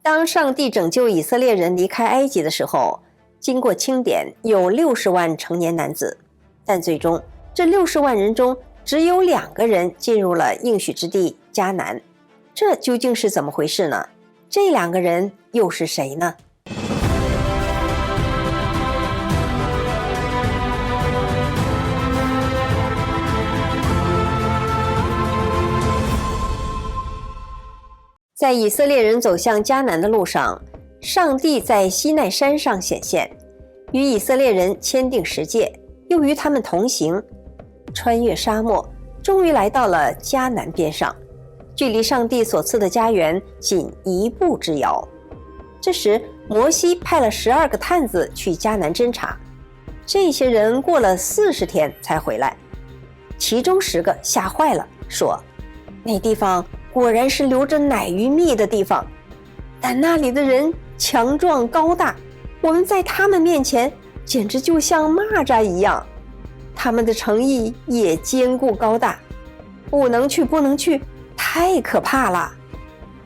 当上帝拯救以色列人离开埃及的时候，经过清点有60万成年男子，但最终这60万人中只有2个人进入了应许之地迦南。这究竟是怎么回事呢？这2个人又是谁呢？在以色列人走向迦南的路上，上帝在西奈山上显现，与以色列人签订十诫，又与他们同行，穿越沙漠，终于来到了迦南边上，距离上帝所赐的家园仅1步之遥。这时摩西派了12个探子去迦南侦查，这些人过了40天才回来，其中10个吓坏了，说那地方果然是流着奶与蜜的地方，但那里的人强壮高大，我们在他们面前简直就像蚂蚱一样。他们的城邑也坚固高大，不能去，不能去，太可怕了。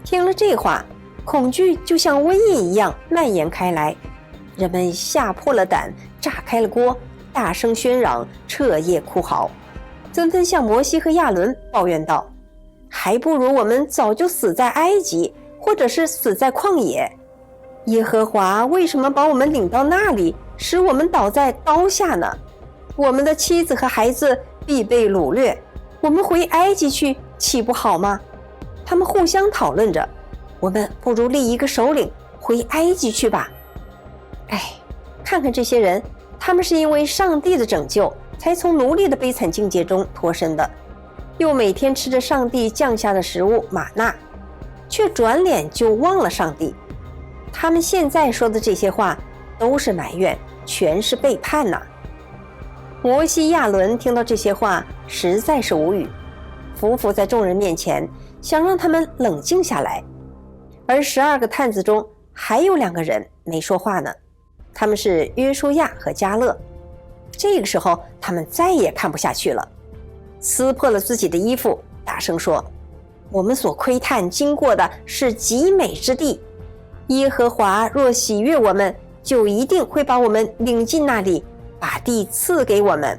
听了这话，恐惧就像瘟疫一样蔓延开来，人们吓破了胆，炸开了锅，大声喧嚷，彻夜哭嚎，纷纷向摩西和亚伦抱怨道，还不如我们早就死在埃及，或者是死在旷野。耶和华为什么把我们领到那里，使我们倒在刀下呢？我们的妻子和孩子必被掳掠，我们回埃及去岂不好吗？他们互相讨论着，我们不如立一个首领，回埃及去吧。看看这些人，他们是因为上帝的拯救，才从奴隶的悲惨境界中脱身的，又每天吃着上帝降下的食物玛纳，却转脸就忘了上帝。他们现在说的这些话都是埋怨，全是背叛呐。摩西亚伦听到这些话实在是无语，匍匐在众人面前，想让他们冷静下来。而12个探子中还有2个人没说话呢，他们是约书亚和迦勒。这个时候他们再也看不下去了，撕破了自己的衣服，大声说，我们所窥探经过的是极美之地，耶和华若喜悦我们，就一定会把我们领进那里，把地赐给我们，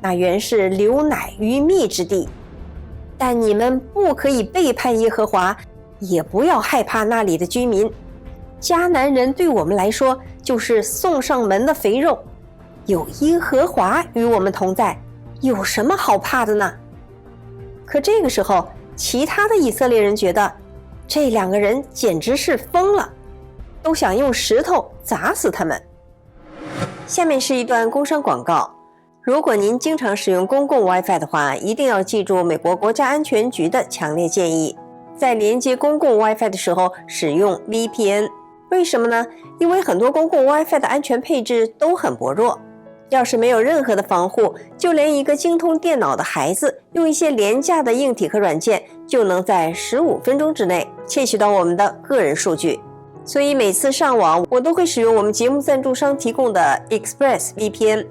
那原是流奶与蜜之地。但你们不可以背叛耶和华，也不要害怕那里的居民。迦南人对我们来说就是送上门的肥肉，有耶和华与我们同在，有什么好怕的呢？可这个时候，其他的以色列人觉得这2个人简直是疯了，都想用石头砸死他们。下面是一段工商广告，如果您经常使用公共 Wi-Fi 的话，一定要记住美国国家安全局的强烈建议，在连接公共 Wi-Fi 的时候使用 VPN。 为什么呢？因为很多公共 Wi-Fi 的安全配置都很薄弱，要是没有任何的防护，就连一个精通电脑的孩子用一些廉价的硬体和软件，就能在15分钟之内窃取到我们的个人数据。所以每次上网我都会使用我们节目赞助商提供的 ExpressVPN，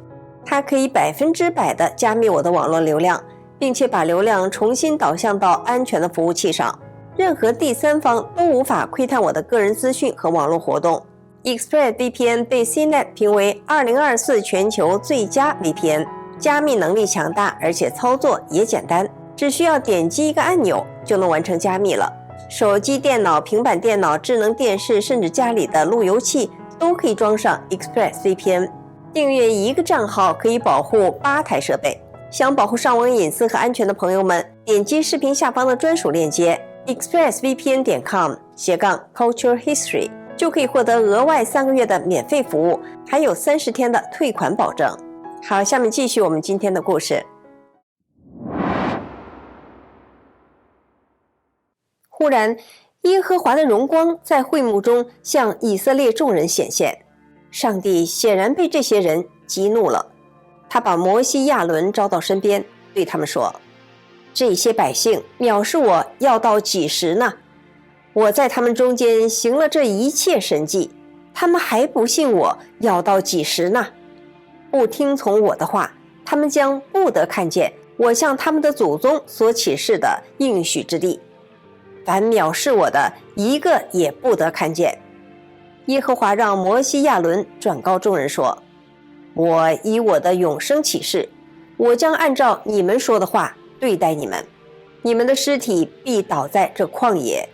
它可以100%的加密我的网络流量，并且把流量重新导向到安全的服务器上，任何第三方都无法窥探我的个人资讯和网络活动。ExpressVPN 被 CNET 评为2024全球最佳 VPN， 加密能力强大，而且操作也简单，只需要点击一个按钮就能完成加密了。手机、电脑、平板电脑、智能电视，甚至家里的路由器都可以装上 ExpressVPN。 订阅1个账号可以保护8台设备。想保护上网隐私和安全的朋友们，点击视频下方的专属链接 expressvpn.com/culturehistory 就可以获得额外3个月的免费服务，还有30天的退款保证。好，下面继续我们今天的故事。忽然，耶和华的荣光在会幕中向以色列众人显现，上帝显然被这些人激怒了。他把摩西、亚伦招到身边，对他们说，这些百姓藐视我要到几时呢？我在他们中间行了这一切神迹，他们还不信我，要到几时呢？不听从我的话，他们将不得看见我向他们的祖宗所启示的应许之地。凡藐视我的，一个也不得看见。耶和华让摩西亚伦转告众人说，我以我的永生起誓，我将按照你们说的话对待你们，你们的尸体必倒在这旷野，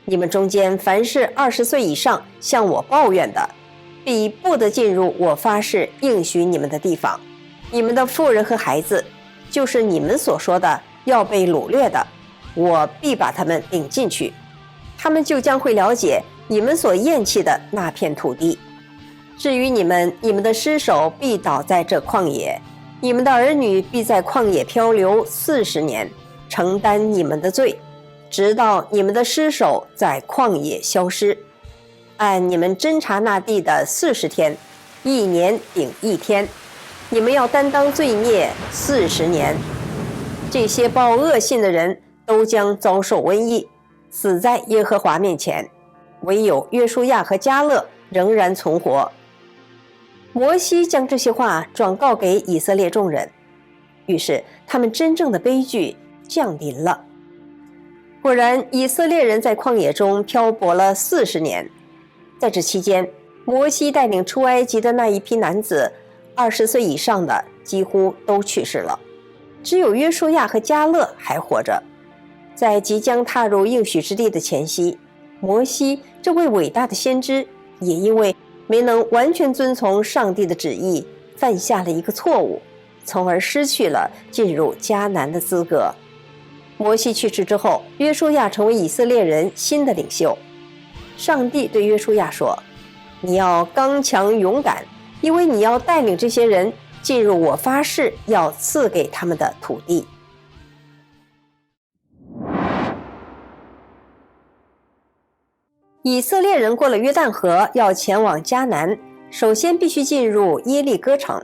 你们中间凡是20岁以上向我抱怨的，必不得进入我发誓应许你们的地方。你们的妇人和孩子，就是你们所说的要被掳掠的，我必把他们领进去，他们就将会了解你们所厌弃的那片土地。至于你们，你们的尸首必倒在这旷野，你们的儿女必在旷野漂流40年，承担你们的罪，直到你们的尸首在旷野消失。按你们侦察那地的40天，1年顶1天，你们要担当罪孽40年。这些报恶信的人都将遭受瘟疫，死在耶和华面前，唯有约书亚和迦勒仍然存活。摩西将这些话转告给以色列众人，于是他们真正的悲剧降临了。果然，以色列人在旷野中漂泊了40年。在这期间，摩西带领出埃及的那一批男子，20岁以上的几乎都去世了，只有约书亚和迦勒还活着。在即将踏入应许之地的前夕，摩西这位伟大的先知也因为没能完全遵从上帝的旨意，犯下了一个错误，从而失去了进入迦南的资格。摩西去世之后，约书亚成为以色列人新的领袖。上帝对约书亚说，你要刚强勇敢，因为你要带领这些人进入我发誓要赐给他们的土地。以色列人过了约旦河，要前往迦南，首先必须进入耶利哥城。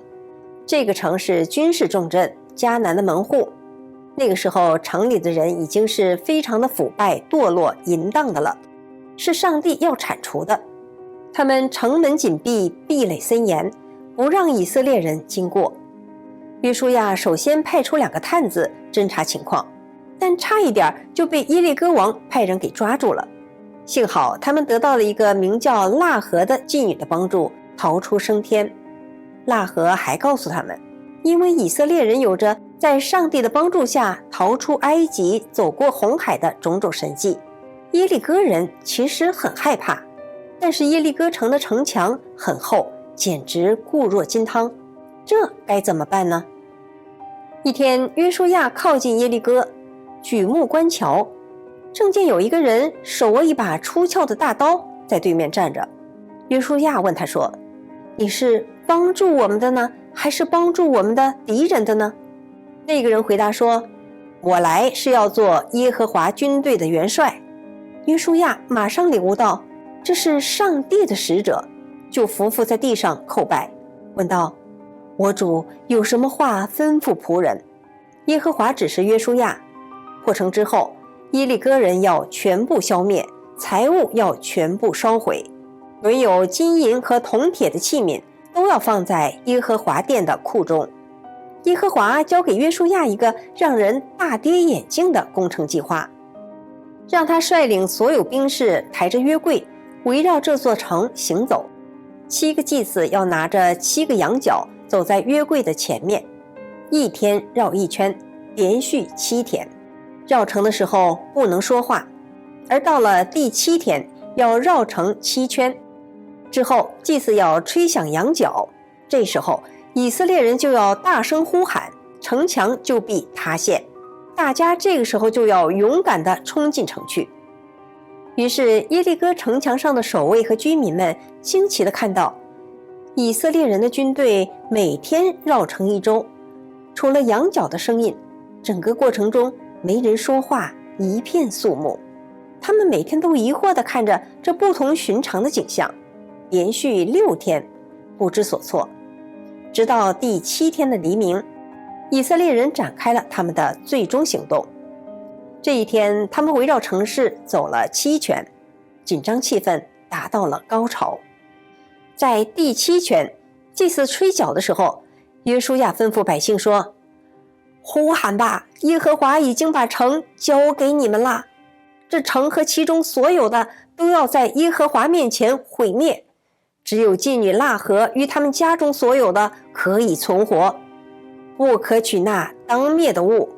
这个城是军事重镇，迦南的门户。那个时候，城里的人已经是非常的腐败、堕落、淫荡的了，是上帝要铲除的。他们城门紧闭，壁垒森严，不让以色列人经过。约书亚首先派出2个探子侦察情况，但差一点就被耶利哥王派人给抓住了。幸好他们得到了一个名叫腊合的妓女的帮助，逃出升天。腊合还告诉他们，因为以色列人有着在上帝的帮助下逃出埃及、走过红海的种种神迹，耶利哥人其实很害怕，但是耶利哥城的城墙很厚，简直固若金汤，这该怎么办呢？一天，约书亚靠近耶利哥，举目观瞧，正见有一个人手握一把出鞘的大刀在对面站着。约书亚问他说，你是帮助我们的呢，还是帮助我们的敌人的呢？那个人回答说，我来是要做耶和华军队的元帅。约书亚马上领悟到这是上帝的使者，就伏伏在地上叩拜，问道，我主有什么话吩咐仆人？耶和华指示约书亚，破城之后，耶利哥人要全部消灭，财物要全部烧毁，唯有金银和铜铁的器皿都要放在耶和华殿的库中。耶和华交给约书亚一个让人大跌眼镜的工程计划，让他率领所有兵士抬着约柜围绕这座城行走，7个祭司要拿着7个羊角走在约柜的前面，1天绕1圈，连续7天。绕城的时候不能说话，而到了第7天要绕城7圈。之后祭司要吹响羊角，这时候以色列人就要大声呼喊，城墙就必塌陷。大家这个时候就要勇敢地冲进城去。于是耶利哥城墙上的守卫和居民们惊奇地看到，以色列人的军队每天绕城1周，除了羊角的声音，整个过程中没人说话，一片肃穆。他们每天都疑惑地看着这不同寻常的景象，连续6天不知所措。直到第7天的黎明，以色列人展开了他们的最终行动。这一天，他们围绕城市走了7圈，紧张气氛达到了高潮。在第7圈，祭司吹角的时候，约书亚吩咐百姓说，呼喊吧，耶和华已经把城交给你们了。这城和其中所有的都要在耶和华面前毁灭，只有妓女喇合与他们家中所有的可以存活，不可取那当灭的物，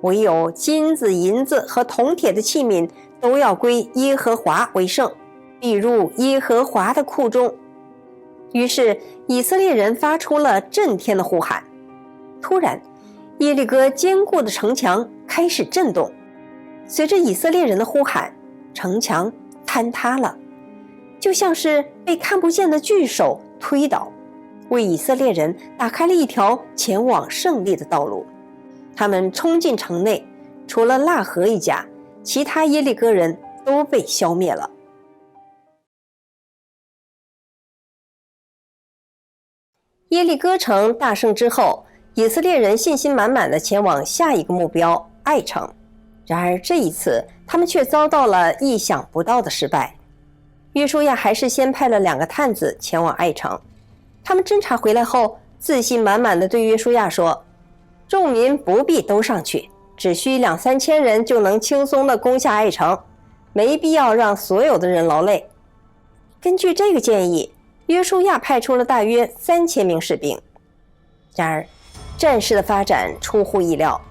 唯有金子、银子和铜铁的器皿都要归耶和华为圣，必入耶和华的库中。于是以色列人发出了震天的呼喊。突然，耶利哥坚固的城墙开始震动，随着以色列人的呼喊，城墙坍塌了，就像是被看不见的巨手推倒，为以色列人打开了一条前往胜利的道路。他们冲进城内，除了喇合一家，其他耶利哥人都被消灭了。耶利哥城大胜之后，以色列人信心满满地前往下一个目标爱城。然而这一次，他们却遭到了意想不到的失败。约书亚还是先派了2个探子前往爱城。他们侦查回来后，自信满满地对约书亚说：“众民不必都上去，只需2、3千人就能轻松地攻下爱城，没必要让所有的人劳累。”根据这个建议，约书亚派出了大约3000名士兵。然而，战事的发展出乎意料，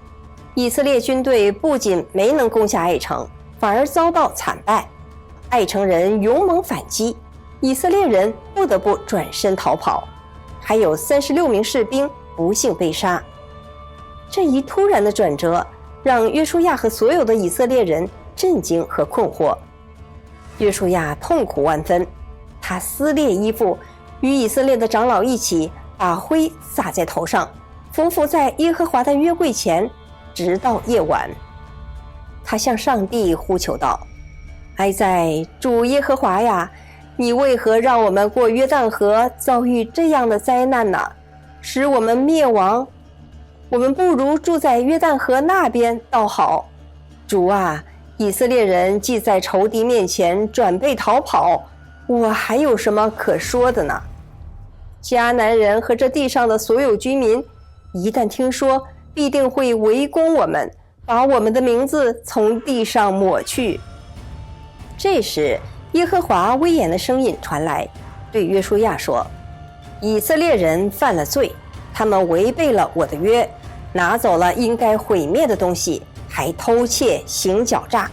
以色列军队不仅没能攻下爱城，反而遭到惨败。爱城人勇猛反击，以色列人不得不转身逃跑，还有36名士兵不幸被杀。这一突然的转折让约书亚和所有的以色列人震惊和困惑。约书亚痛苦万分，他撕裂衣服，与以色列的长老一起把灰撒在头上，匍匐在耶和华的约柜前，直到夜晚。他向上帝呼求道：“哀哉，主耶和华呀，你为何让我们过约旦河遭遇这样的灾难呢？使我们灭亡？我们不如住在约旦河那边倒好。主啊，以色列人既在仇敌面前转背逃跑，我还有什么可说的呢？迦南人和这地上的所有居民，一旦听说，必定会围攻我们，把我们的名字从地上抹去。”这时，耶和华威严的声音传来，对约书亚说：“以色列人犯了罪，他们违背了我的约，拿走了应该毁灭的东西，还偷窃行狡诈，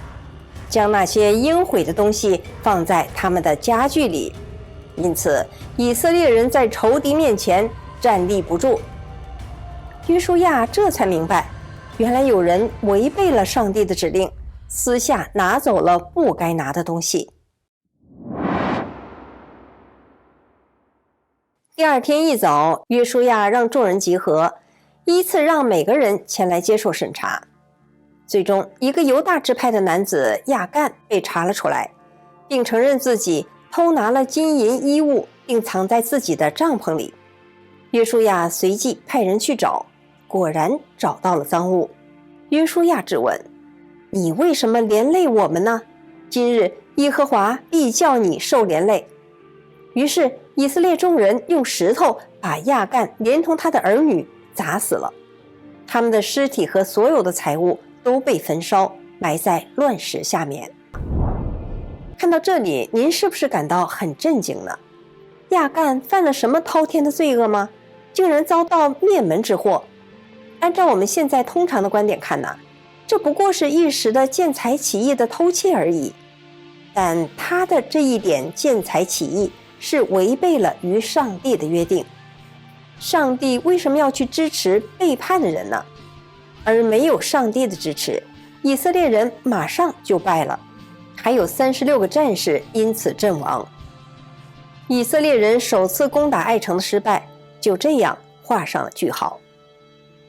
将那些应毁的东西放在他们的家具里。因此，以色列人在仇敌面前站立不住。”约书亚这才明白，原来有人违背了上帝的指令，私下拿走了不该拿的东西。第二天一早，约书亚让众人集合，依次让每个人前来接受审查。最终，一个犹大支派的男子亚干被查了出来，并承认自己偷拿了金银衣物，并藏在自己的帐篷里。约书亚随即派人去找，果然找到了赃物。约书亚质问：“你为什么连累我们呢？今日耶和华必叫你受连累。”于是以色列众人用石头把亚干连同他的儿女砸死了，他们的尸体和所有的财物都被焚烧，埋在乱石下面。看到这里，您是不是感到很震惊呢？亚干犯了什么滔天的罪恶吗？竟然遭到灭门之祸。按照我们现在通常的观点看呢，这不过是一时的见财起意的偷窃而已。但他的这一点见财起意是违背了与上帝的约定。上帝为什么要去支持背叛的人呢？而没有上帝的支持，以色列人马上就败了，还有36个战士因此阵亡。以色列人首次攻打爱城的失败就这样画上了句号。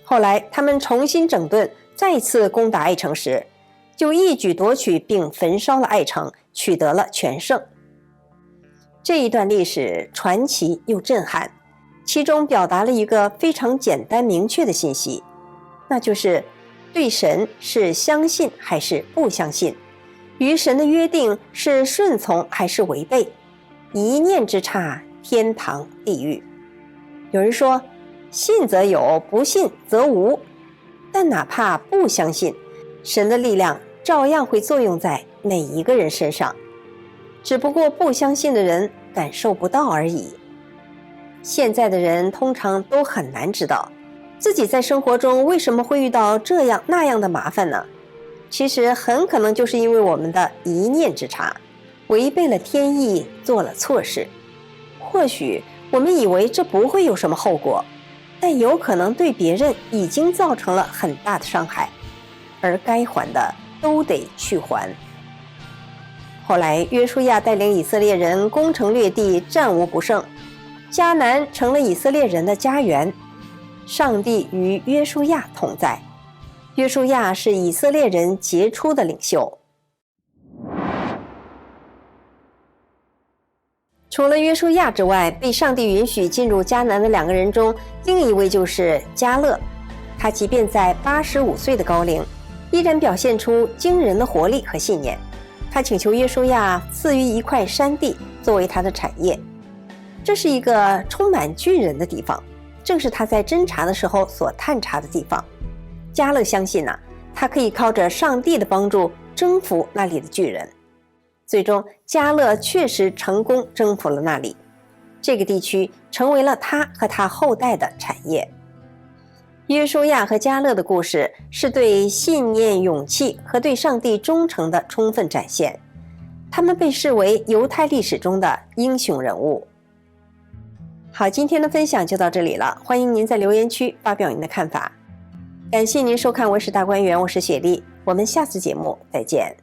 后来他们重新整顿，再次攻打爱城时，就一举夺取并焚烧了爱城，取得了全胜。这一段历史传奇又震撼，其中表达了一个非常简单明确的信息，那就是对神是相信还是不相信，与神的约定是顺从还是违背，一念之差，天堂地狱。有人说，信则有，不信则无。但哪怕不相信，神的力量照样会作用在每一个人身上，只不过不相信的人感受不到而已。现在的人通常都很难知道自己在生活中为什么会遇到这样那样的麻烦呢？其实很可能就是因为我们的一念之差，违背了天意，做了错事。或许我们以为这不会有什么后果，但有可能对别人已经造成了很大的伤害，而该还的都得去还。后来约书亚带领以色列人攻城略地，战无不胜，迦南成了以色列人的家园。上帝与约书亚同在，约书亚是以色列人杰出的领袖。除了约书亚之外，被上帝允许进入迦南的2个人中，另一位就是迦勒。他即便在85岁的高龄，依然表现出惊人的活力和信念。他请求约书亚赐予一块山地作为他的产业，这是一个充满巨人的地方，正是他在侦查的时候所探查的地方。迦勒相信他可以靠着上帝的帮助征服那里的巨人。最终迦勒确实成功征服了那里，这个地区成为了他和他后代的产业。约书亚和迦勒的故事是对信念、勇气和对上帝忠诚的充分展现，他们被视为犹太历史中的英雄人物。好，今天的分享就到这里了，欢迎您在留言区发表您的看法。感谢您收看《文史大观园》，我是雪莉，我们下次节目再见。